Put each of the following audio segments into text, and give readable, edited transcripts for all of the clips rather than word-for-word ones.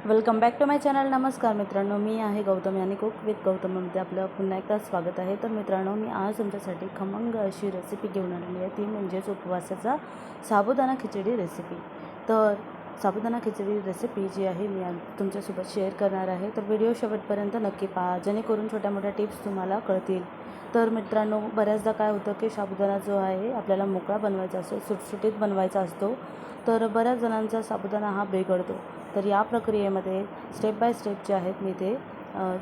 Welcome back to my channel. नमस्कार मित्रांनो, मी आहे गौतमी आणि कुक विथ गौतममध्ये आपलं पुन्हा एकदा स्वागत आहे. तर मित्रांनो, मी आज तुमच्यासाठी खमंग अशी रेसिपी घेऊन आलेली आहे. ती म्हणजेच उपवासाचा साबुदाणा खिचडी रेसिपी. तर साबुदाणा खिचडी रेसिपी जी आहे मी आज तुमच्यासोबत शेअर करणार आहे. तर व्हिडिओ शेवटपर्यंत नक्की पहा, जेणेकरून छोट्या मोठ्या टिप्स तुम्हाला कळतील. तर मित्रांनो, बऱ्याचदा काय होतं की साबुदाणा जो आहे आपल्याला मोकळा बनवायचा असतो, सुटसुटीत बनवायचा असतो. तर बऱ्याच जणांचा साबुदाणा हा बिघडतो. तर या प्रक्रियेमध्ये स्टेप बाय स्टेप जे आहेत मी ते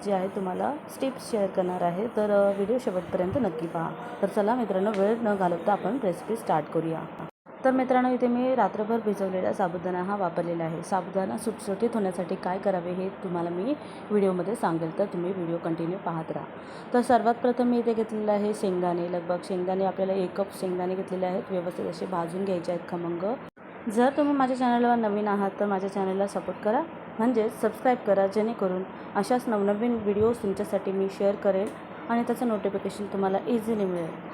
जे आहे तुम्हाला स्टेप्स शेअर करणार आहे. तर व्हिडिओ शेवटपर्यंत नक्की पहा. तर चला मित्रांनो, वेळ न घालवता आपण रेसिपी स्टार्ट करूया. तर मित्रांनो, इथे मी रात्रभर भिजवलेला साबुदाणा हा वापरलेला आहे. साबुदाणा सुटसुटीत होण्यासाठी काय करावे हे तुम्हाला मी व्हिडिओमध्ये सांगेल, तर तुम्ही व्हिडिओ कंटिन्यू पाहत राहा. तर सर्वात प्रथम मी इथे घेतलेलं आहे शेंगदाणे. लगभग शेंगदाणे आपल्याला 1 कप शेंगदाणे घेतलेले आहेत. व्यवस्थित असे भाजून घ्यायचे आहेत खमंग. जर तुम्ही माझ्या चॅनलवर नवीन आहात तर माझ्या चॅनलला सपोर्ट करा, म्हणजेच सबस्क्राईब करा, जेणेकरून अशाच नवनवीन व्हिडिओज तुमच्यासाठी मी शेअर करेल आणि त्याचं नोटिफिकेशन तुम्हाला इझिली मिळेल.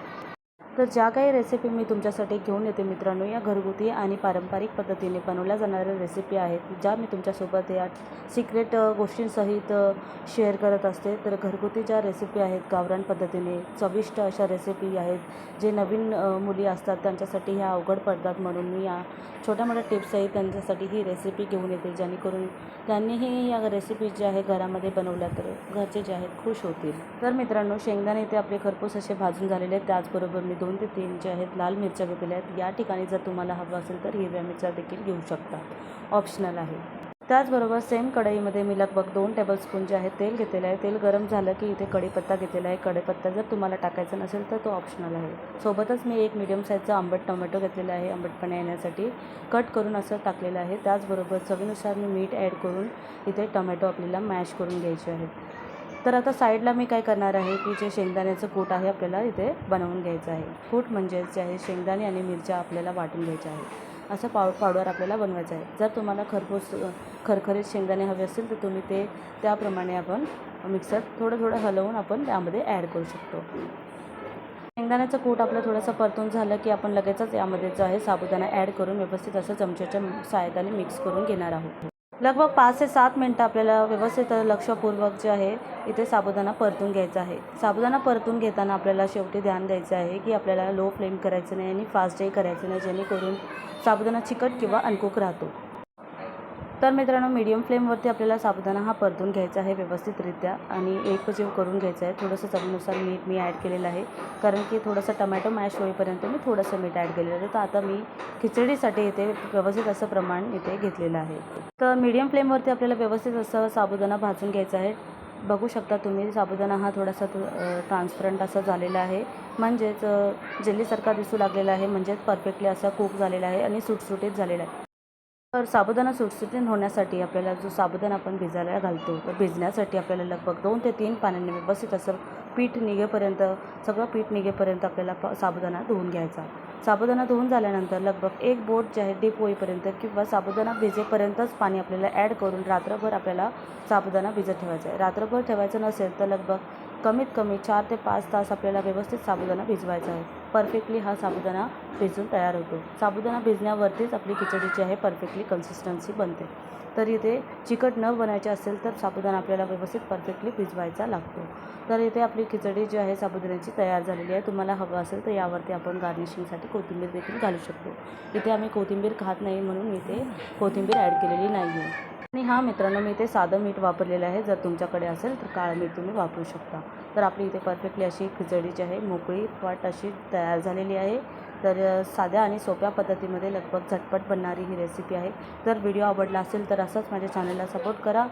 तर ज्या काही रेसिपी मी तुमच्यासाठी घेऊन येते मित्रांनो, या घरगुती आणि पारंपरिक पद्धतीने बनवल्या जाणाऱ्या रेसिपी आहेत, ज्या मी तुमच्यासोबत या सिक्रेट गोष्टींसहित शेअर करत असते. तर घरगुती ज्या रेसिपी आहेत, गावरान पद्धतीने चविष्ट अशा रेसिपी आहेत, जे नवीन मुली असतात त्यांच्यासाठी ह्या अवघड पडतात, म्हणून मी या छोट्या मोठ्या टिप्सही त्यांच्यासाठी ही रेसिपी घेऊन येते, जेणेकरून त्यांनीही या रेसिपी ज्या आहे घरामध्ये बनवल्या तर घरचे जे आहेत खुश होतील. तर मित्रांनो, शेंगदाणे ते आपले खरपूस असे भाजून झालेले आहेत. त्याचबरोबर मी 2 ते 3 जे आहेत लाल मिरच्या घेतलेल्या आहेत. या ठिकाणी जर तुम्हाला हवं असेल तर हिरव्या मिरच्या देखील घेऊ शकता, ऑप्शनल आहे. त्याचबरोबर सेम कढईमध्ये मी लगभग 2 टेबलस्पून जे आहे तेल घेतलेलं आहे. तेल गरम झालं की इथे कढीपत्ता घेतलेला आहे. कढीपत्ता जर तुम्हाला टाकायचा नसेल तर तो ऑप्शनल आहे. सोबतच मी एक मीडियम साईजचा आंबट टोमॅटो घेतलेला आहे, आंबटपणा येण्यासाठी कट करून असं टाकलेलं आहे. त्याचबरोबर चवीनुसार मी मीठ ॲड करून इथे टोमॅटो आपल्याला मॅश करून घ्यायचे आहेत. तर आता साईडला मी काय करणार आहे की जे शेंगदाण्याचं कूट आहे आपल्याला इथे बनवून घ्यायचं आहे. कूट म्हणजेच जे आहे शेंगदाणे आणि मिरच्या आपल्याला वाटून घ्यायच्या आहे. असं पावडर आपल्याला बनवायचं आहे. जर तुम्हाला खरखरीत शेंगदाणे हवे असतील तर तुम्ही ते त्याप्रमाणे आपण मिक्सर थोडं हलवून आपण त्यामध्ये ॲड करू शकतो. शेंगदाण्याचं कूट आपलं थोडंसं परतून झालं की आपण लगेचच यामध्ये जो आहे साबुदाणा ॲड करून व्यवस्थित असं चमच्याच्या सहाय्याने मिक्स करून घेणार आहोत. लगभग 5 ते 7 मिनटं आपल्याला व्यवस्थित लक्षपूर्वक जे आहे इथे साबुदाणा परतून घ्यायचा आहे. साबुदाणा परतून घेताना आपल्याला शेवटी ध्यान द्यायचं आहे की आपल्याला लो फ्लेम करायचं नाही आणि फास्टही करायचं नाही, जेणेकरून साबुदाणा चिकट किंवा अनकुक राहतो. तर मित्रांनो, मीडियम फ्लेमवरती आपल्याला साबुदाणा हा परतून घ्यायचा आहे व्यवस्थितरित्या आणि एकजीव करून घ्यायचा आहे. थोडंसं चवीनुसार मीठ मी ॲड केलेलं आहे, कारण की थोडंसं टमॅटो मॅश होईपर्यंत मी थोडंसं मीठ ॲड केलेलं आहे. तर आता मी खिचडीसाठी इथे व्यवस्थित असं प्रमाण इथे घेतलेलं आहे. तर मीडियम फ्लेमवरती आपल्याला व्यवस्थित असं साबुदाणा भाजून घ्यायचा आहे. बघू शकता तुम्ही, साबुदाणा हा थोडासा ट्रान्सपरंट असा झालेला आहे, म्हणजेच जेलीसारखा दिसू लागलेला आहे, म्हणजेच परफेक्टली असा कुक झालेला आहे आणि सुटसुटीत झालेला आहे. तर साबुदाणा सुटसुटीत होण्यासाठी आपल्याला जो साबुदाणा आपण भिजायला घालतो, तर भिजण्यासाठी आपल्याला लगभग 2 ते 3 पाण्याने व्यवस्थित असं सगळं पीठ निघेपर्यंत आपल्याला साबुदाणा धुवून घ्यायचा. साबुदाणा धुवून झाल्यानंतर लगभग 1 बोट जे आहे डीप होईपर्यंत किंवा साबुदाणा भिजेपर्यंतच पाणी आपल्याला ॲड करून रात्रभर आपल्याला साबुदाणा भिजत ठेवायचा आहे. रात्रभर ठेवायचं नसेल तर लगभग कमीत कमी 4 ते 5 तास आपल्याला व्यवस्थित साबुदाणा भिजवायचा आहे. परफेक्टली हा साबुदाणा भिजून तयार होतो. साबुदाणा भिजण्यावरतीच आपली खिचडी जी आहे परफेक्टली कन्सिस्टन्सी बनते. तर इथे चिकट न बनायचे असेल तर साबुदाणा आपल्याला व्यवस्थित परफेक्टली भिजवायचा लागतो. तर इथे आपली खिचडी जी आहे साबुदाण्याची तयार झालेली आहे. तुम्हाला हवं असेल तर यावरती आपण गार्निशिंगसाठी कोथिंबीर देखील घालू शकतो. इथे आम्ही कोथिंबीर खात नाही, म्हणून इथे कोथिंबीर ॲड केलेली नाही आहे. आणि हां मित्रांनो, मी इथे साधं मीठ वापरलेलं आहे. जर तुमच्याकडे असेल तर काळं मीठ तुम्ही वापरू शकता. तर आपली इथे परफेक्टली अशी खिचडी जी आहे मोकळी पाट अशी तयार झालेली आहे. तर साध्या आणि सोप्या पद्धतीमध्ये लगभग झटपट बनणारी ही रेसिपी आहे. जर व्हिडिओ आवडला असेल तर असंच माझ्या चॅनलला सपोर्ट करा.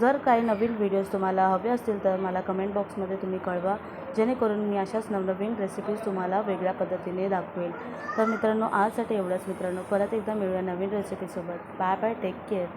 जर काही नवीन व्हिडिओज तुम्हाला हवे असतील तर मला कमेंट बॉक्समध्ये तुम्ही कळवा, जेणेकरून मी अशाच नवनवीन रेसिपीज तुम्हाला वेगळ्या पद्धतीने दाखवेल. तर मित्रांनो, आजसाठी एवढंच मित्रांनो. परत एकदा मिळूया नवीन रेसिपीसोबत. Bye bye, take care.